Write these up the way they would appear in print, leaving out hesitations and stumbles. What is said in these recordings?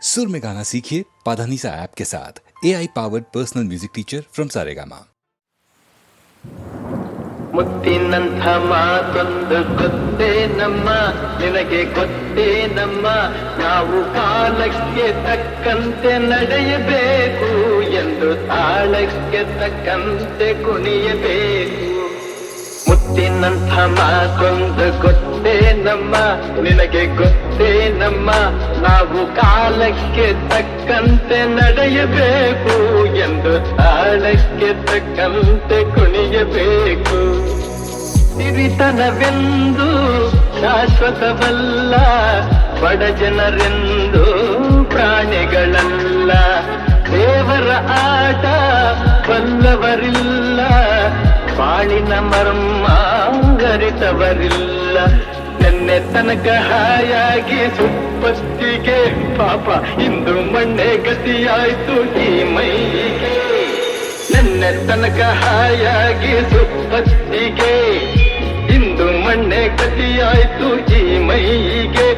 सुर में गाना सीखिए पाधानीसा ऐप के साथ AI powered personal music teacher from Saregama. ಮುತ್ತಿನಂಥ ಮಾತೊಂದು ಗೊತ್ತೇನಮ್ಮ, ನಿನಗೆ ಗೊತ್ತೇನಮ್ಮ, ನಾವು ಕಾಲಕ್ಕೆ ತಕ್ಕಂತೆ ನಡೆಯಬೇಕು ಎಂದು ತಾಳಕ್ಕೆ ತಕ್ಕಂತೆ ಕುಣಿಯಬೇಕು. ಮುತ್ತಿನಂಥ ಮಾತೊಂದು ಗೊತ್ತೇನಮ್ಮ, ನಿನಗೆ ಗೊತ್ತೇನಮ್ಮ, ನಾವು ಕಾಲಕ್ಕೆ ತಕ್ಕಂತೆ ನಡೆಯಬೇಕು ಎಂದು ತಾಳಕ್ಕೆ ತಕ್ಕಂತೆ ಕುಣಿಯಬೇಕು. ಸಿರಿತನವೆಂದು ಶಾಶ್ವತವಲ್ಲ, ಬಡ ಜನರೆಂದು ಪ್ರಾಣಿಗಳಲ್ಲ, ದೇವರ ಆಟ ಬಲ್ಲವರಿಲ್ಲ, ಬಾಳಿನ ಮರ್ಮ ಅರಿತವರಿಲ್ಲ. ನೆನ್ನೆ ತನಕ ಹಾಯಾಗಿ ಸುಪ್ಪತ್ತಿಗೆ ಪಾಪ ಇಂದು ಮಣ್ಣೆ ಗತಿಯಾಯ್ತು ಈ ಮೈಗೆ. ನೆನ್ನೆ ತನಕ ಹಾಯಾಗಿ ಸುಪ್ಪತ್ತಿಗೆ ಇಂದು ಮಣ್ಣೆ ಗತಿಯಾಯ್ತು ಈ ಮೈಗೆ.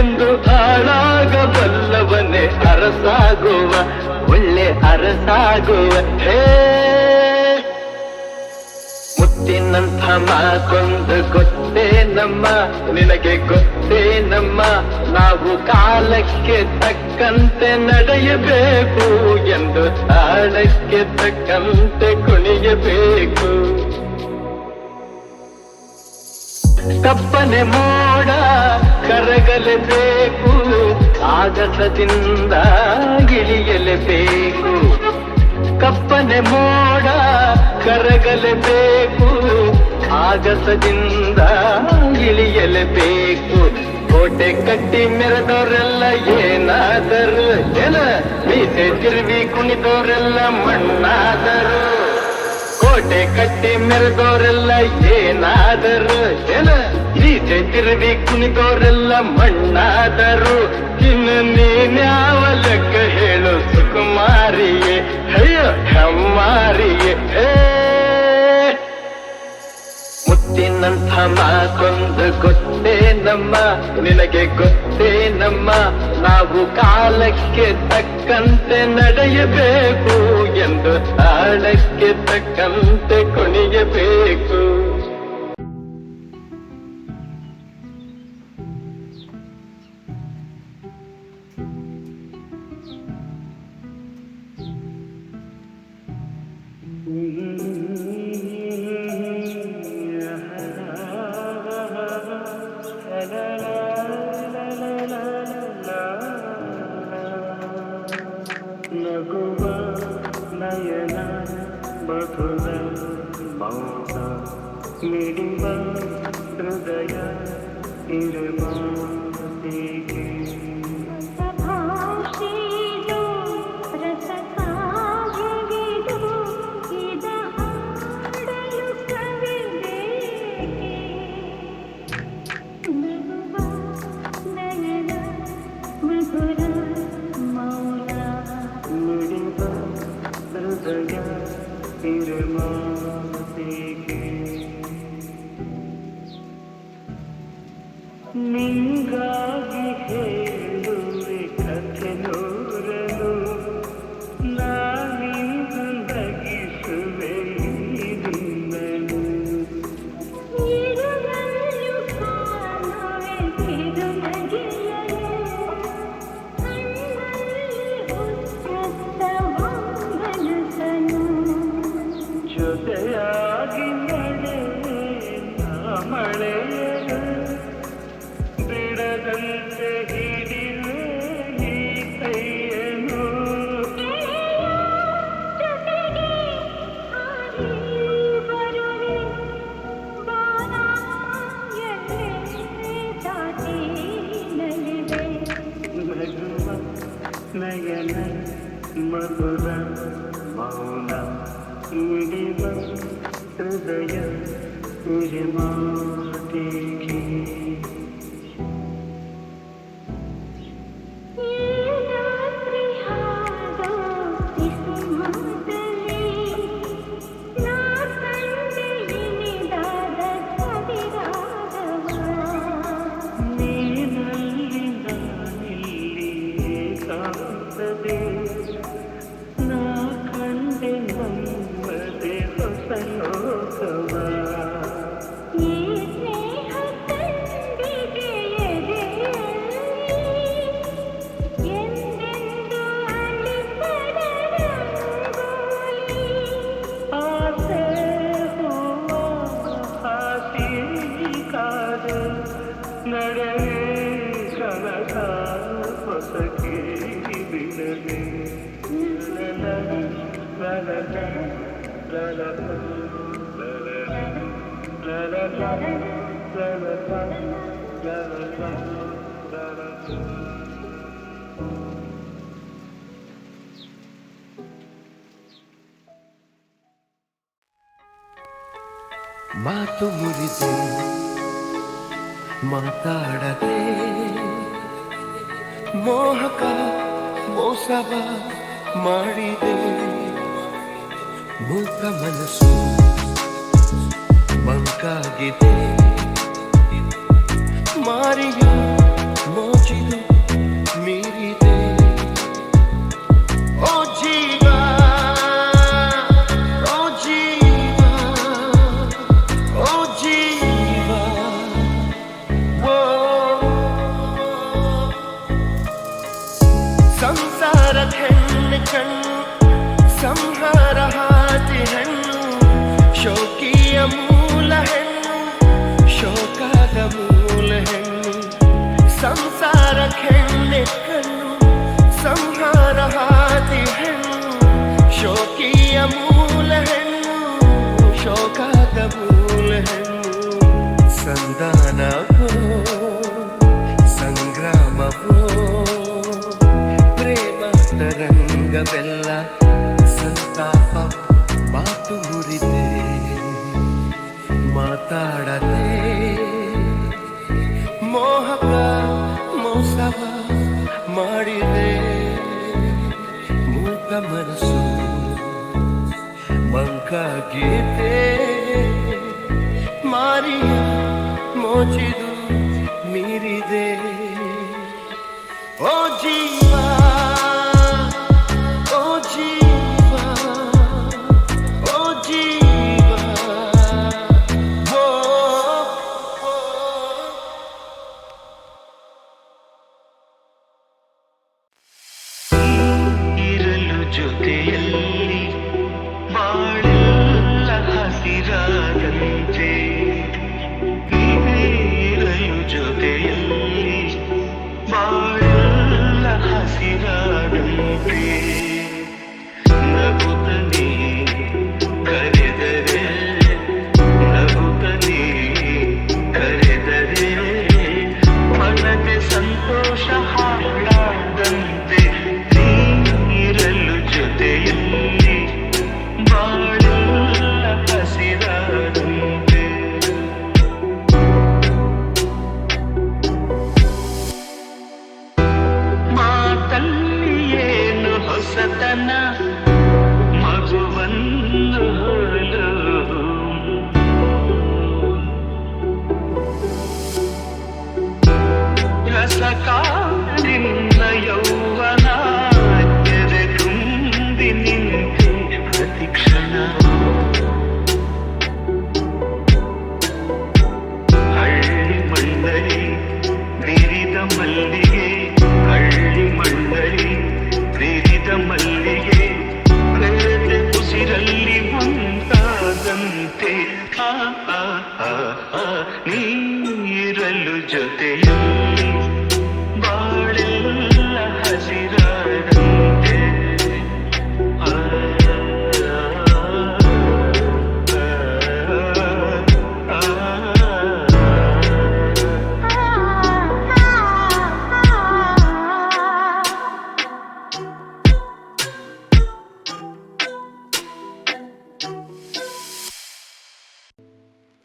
ಎಂದು ಹಾಳಾಗಬಲ್ಲವನೇ ಅರಸಾಗುವ, ಒಳ್ಳೆ ಅರಸಾಗುವ. ಹೇ ಮುತ್ತಿನಂಥ ಮಾತೊಂದು ಗೊತ್ತೇನಮ್ಮ, ನಿನಗೆ ಗೊತ್ತೇನಮ್ಮ, ನಾವು ಕಾಲಕ್ಕೆ ತಕ್ಕಂತೆ ನಡೆಯಬೇಕು ಎಂದು ತಾಳಕ್ಕೆ ತಕ್ಕಂತೆ ಕುಣಿಯಬೇಕು. ಕಪ್ಪನೆ ಮೋಡ ಕರಗಲೇಬೇಕು, ಆಗಸದಿಂದ ಇಳಿಯಲೇಬೇಕು. ಕಪ್ಪನೆ ಮೋಡ ಕರಗಲೇಬೇಕು, ಆಗಸದಿಂದ ಇಳಿಯಲೇಬೇಕು. ಕೋಟೆ ಕಟ್ಟಿ ಮೆರೆದವರೆಲ್ಲ ಏನಾದರು, ಮೀಸೆ ತಿರುವಿ ಕುಣಿದವರೆಲ್ಲ ಮಣ್ಣಾದರು. ಕೋಟೆ ಕಟ್ಟಿ ಮೆರೆದವರೆಲ್ಲ ಏನಾದರು, ಮೀಸೆ ತಿರುವಿ ಕುಣಿದವರೆಲ್ಲ ಮಣ್ಣಾದರು. ಇನ್ನು ನೀನ್ಯಾವ ಲೆಕ್ಕ ಹೇಳು ಸುಕುಮಾರಿಯೇ, ಅಯ್ಯೋ ಹೆಮ್ಮಾರಿಯೇ. ಮುತ್ತಿನಂಥ ಮಾತೊಂದು ಗೊತ್ತೇನಮ್ಮ, ನಿನಗೆ ಗೊತ್ತೇನಮ್ಮ, ನಾವು ಕಾಲಕ್ಕೆ ತಕ್ಕಂತೆ ನಡೆಯಬೇಕು ಎಂದು ತಾಳಕ್ಕೆ ತಕ್ಕಂತೆ ಕುಣಿಯಬೇಕು. ನಗುವ ನಯನ ಮಧುರ ಮೌನ ಮಿಡಿವ ಹೃದಯ ಇರುವ ಹೀಗೆ. ನಿಂಗಾಗಿ ಹೇಳುವೆ ಕಥೆ ನೂರನು, ನಾನಿಂದು ನಗಿಸುವೆ ನಿನ್ನನು. ಜೊತೆಯಾಗಿ ನಡೆವೆ ಮಳೆಯನು, ಬಿಡದಂತೆ ಹಿಡಿವೆ ಈ ಕೈಯನು. ನಗುವ ನಯನ ಮಧುರ ಮೌನ ಮಿಡಿವ ಹೃದಯ ಮಾತಿಗೆ. ನೀನಲ್ಲಿ ನಾನಿಲ್ಲಿ ಕಾಂತದೆ ನಾ ಕಂಡೆ ನಮ್ಮದೆ ಹೊಸ ಲೋಕವ ಈ ಸ್ನೇಹ ಕಂಡಿಗೆ ಎಂದೆಂದು ಅಳಿಸದ ರಂಗೋಲಿ ಆಸೆ ಹೂವ ಹಾಸಿ ಕಾದೆ ನಡೆವೆ ಕನಕ ಹೊಸಕಿ ಬಿಡದೆ ಮಾತು ಮುರಿದು ಮಾತಾಡದೆ ಮೋಹಕ ಮೋಸವ ಮಾಡಿದೆ ಮೂಕ ಮನಸ್ಸು ಮಂಕಾಗಿದೆ ಮಾರಿಯ ಮೋಜಿದು ಮೀರಿದೆ ಓ ಜೀವ ಓ ಜೀವ ಓ ಜೀವ ಓ ಸಂಸಾರ ಹೆಣ್ಣು ಕಣ್ಣು ಸಂಹಾರ ಹಾದಿ ಹೆಣ್ಣು ಶೋಕಿಯ ಮೂಲ ಹೆಣ್ಣು ಶೋಕದ ಮೂಲ ಹೆಣ್ಣು ಸಂಸಾರ ಹೆಣ್ಣೆ ಕಣ್ಣು ಸಂಹಾರ ಹಾದಿ ಹೆಣ್ಣು ಶೋಕಿಯ ಮೂಲ ಹೆಣ್ಣು ಶೋಕದ ಮೂಲ ಹೆಣ್ಣು ಸಂಧಾನವೋ ಸಂಗ್ರಾಮವೋ ಪ್ರೇಮ ತರಂಗವೆಲ್ಲ ಸಂತಾಪ ಮಾತು ಮುರಿದೆ ಮಾತಾಡದೆ ಮೋಹಕ ಮೋಸವ ಮಾಡಿದೆ ಮೂಕ ಮನಸ್ಸು ಮಂಕಾಗಿದೆ ಮಾರಿಯ ಮೋಚಿದು ಮೀರಿದೆ ಓ ಜೀವ ಓ ಜೀವ ಓ ಜೀವ ಓ ಇರಲು ಜೊತೆಯಲ್ಲಿ ಬಾಳೆಲ್ಲ ಹಸಿರಾದಂತೆ ಇರಲು ಜೊತೆಯಲ್ಲಿ ಬಾಳೆಲ್ಲ ಹಸಿರಾದಂತೆ ನಗುತ್ತನೆ ಕರೆದರೆ ನಗುತ್ತನೆ ಕರೆದರೆ ಮನದ ಸಂತೋಷ ಹಾಡಾದಂತೆ ನೀರಲು ಜೊತೆಯಲ್ಲಿ ಬಾಳೆಲ್ಲ ಹಸಿರಾದಂತೆ ಮಾತಲ್ಲಿ ಏನು ಹೊಸತನ ಮಗುವನ್ನು ಹೋಲು ರಸಕಾರಿನ ಯೌವನ ತೆರೆ ತುಂಬಿ ನಿಂತೆ ಪ್ರತಿಕ್ಷಣ ಹಳ್ಳಿ ಮಣ್ಣಲಿ ಬಿರಿದ ಮಲ್ಲಿಗೆ ಹಳ್ಳಿ ಮಣ್ಣಲಿ ಬಿರಿದ ಮಲ್ಲಿಗೆ ಬೆಳೆದ ಉಸಿರಲ್ಲಿ ಮುಂತಾದಂತೆ ನೀರಲು ಜೊತೆಯಲ್ಲಿ ಬಾಳೆಲ್ಲ ಹಸಿರಾದಂತೆ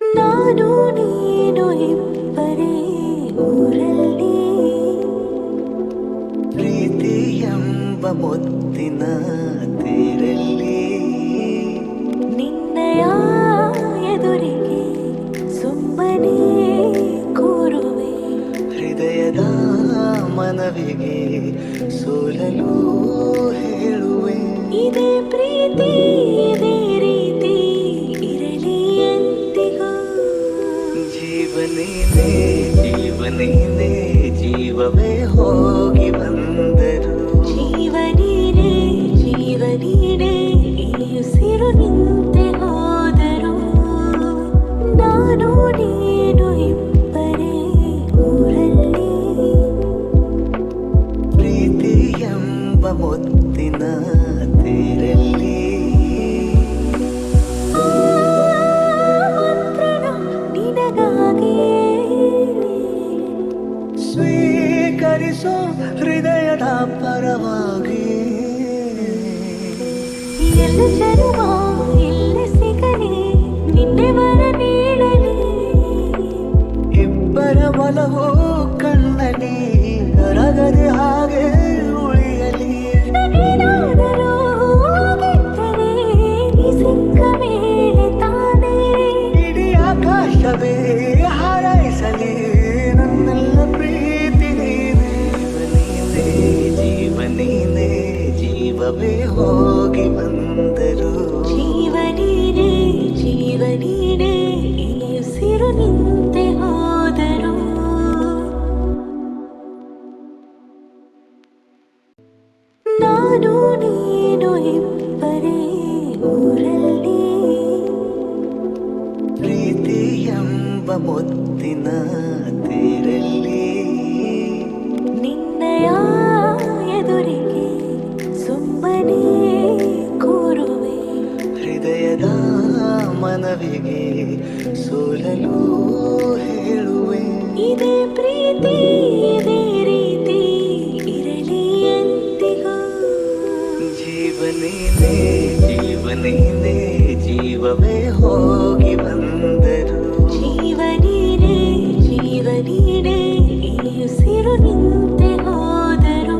ನಾನು ನೀನು ಇಬ್ಬರೇ ಊರಲ್ಲಿ ಪ್ರೀತಿ ಎಂಬ ಮುತ್ತಿನ ತೇರಲ್ಲಿ ನಿನ್ನಯ ಎದುರಿಗೆ ಸುಮ್ಮನೆ ಕೂರುವೆ ಹೃದಯದ ಮನ ಮನವಿಗೆ ಸೋಲಲು ಹೇಳುವೆ. ಇದೇ ಪ್ರೀತಿ ಇದೇ ರೀತಿ ಇರಲಿ ಎಂದಿಗೂ. ಜೀವನೇನೆ ಜೀವನೇನೆ ಜೀವವೇ ಹೋಗಿ ಬಂದರು. ಜೀವನೀನೇ ಜೀವನೀನೇ ಈ ಉಸಿರು ನಿಂತೆ ಹೋದರು. ನಾನು ನೀನು ಇಬ್ಬರೇ ಊರಲ್ಲಿ. ಪ್ರೀತಿ ಎಂಬ ಮುತ್ತಿನ ತೇರಲ್ಲಿ ಮಂತ್ರಣ ನಿನಗಾಗಿಯೇ. ಸ್ವೀಕರಿಸೋ ಹೃದಯದ ಪರವಾಗಿ. ಎಲ್ಲ ಜನುಮ ಇಲ್ಲೇ ಸಿಗಲಿ ನಿನ್ನೆ ವರ ನೀಡಲಿ. ಇಬ್ಬರ ಒಲವು ಕಣ್ಣಲ್ಲಿ ಕರಗದೆ ಹಾಗೆ ಉಳಿಯಲಿ. ಏನಾದರೂ ಆಗಿದ್ದರೆ ನೀ ಸಿಕ್ಕ ಮೇಲೆ ತಾನೇ. ಇಡೀ ಆಕಾಶವೇ ಹಾರೈಸಲಿ ನನ್ನೆಲ್ಲ ಪ್ರೀತಿ ನೀನೇ. ಜೀವನೀನೇ ಜೀವವೇ ಹೋಗಿ ಬಂದರು. ಜೀವನೀನೇ ಜೀವನೀನೇ ಈ ಉಸಿರು ನಿಂತೆ ಹೋದರು. ನಾನು ನೀನು ಇಬ್ಬರೇ ಊರಲ್ಲಿ. ಪ್ರೀತಿ ಎಂಬ ಮುತ್ತಿನ ತೇರಲ್ಲಿ ನಿನ್ನಯ ಎದುರಿಗೆ ಸುಮ್ಮನೆ ಕೂರುವೆ. ಹೃದಯದ ಮನವಿಗೆ ಸೋಲಲು ಹೇಳುವೆ. ಇದೇ ಪ್ರೀತಿ ಇದೇ ರೀತಿ ಇರಲಿ ಎಂದಿಗೂ. ಜೀವನೇನೆ ಜೀವನೇನೆ ಜೀವವೇ ಹೋಗಿ ಬಂದರು. ಜೀವನೀನೇ ಜೀವನೀನೇ ಈ ಉಸಿರು ನಿಂತೆ ಹೋದರು.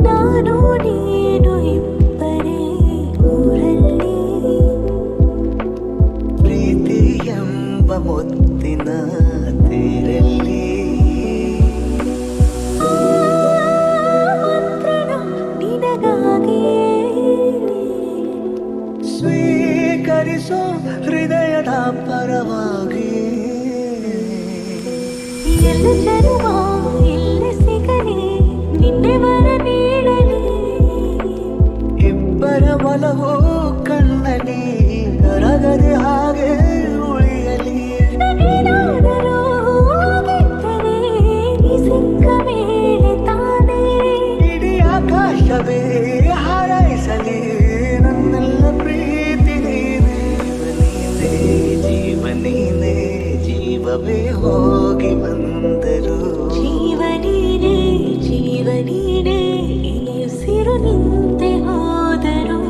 ನಾನು ನೀನು ಇಬ್ಬರೇ ಊರಲ್ಲಿ. ಪ್ರೀತಿ ಎಂಬ ಮುತ್ತಿನ ತೇರಲ್ಲಿ ಮಂತ್ರಣ ನಿನಗಾಗಿಯೇ. ಸ್ವೀಕರಿಸೋ ಹೃದಯದ ಪರವಾಗಿ. ಎಲ್ಲ ಜನುಮ ಇಲ್ಲೇ ಸಿಗಲಿ ನಿನ್ನೆ ವರ ನೀಡಲಿ. ಇಬ್ಬರ ಒಲವು ಕಣ್ಣಲ್ಲಿ ಕರಗದೆ ಹಾಗೆ ಉಳಿಯಲಿ. ಏನಾದರೂ ಆಗಿದ್ದರೆ ನೀ ಸಿಕ್ಕ ಮೇಲೆ ತಾನೇ. ಇಡೀ ಆಕಾಶವೇ ಹಾರೈಸಲಿ ನನ್ನೆಲ್ಲ ಪ್ರೀತಿ ನೀನೇ. ಜೀವನೀನೇ ಜೀವವೇ ಹೋಗಿ ಬಂದರು. ಜೀವನೀನೇ ಜೀವನೀನೇ ಈ ಉಸಿರು ನಿಂತೆ ಹೋದರು.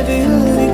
ದೇವಿಯಲ್ಲಿ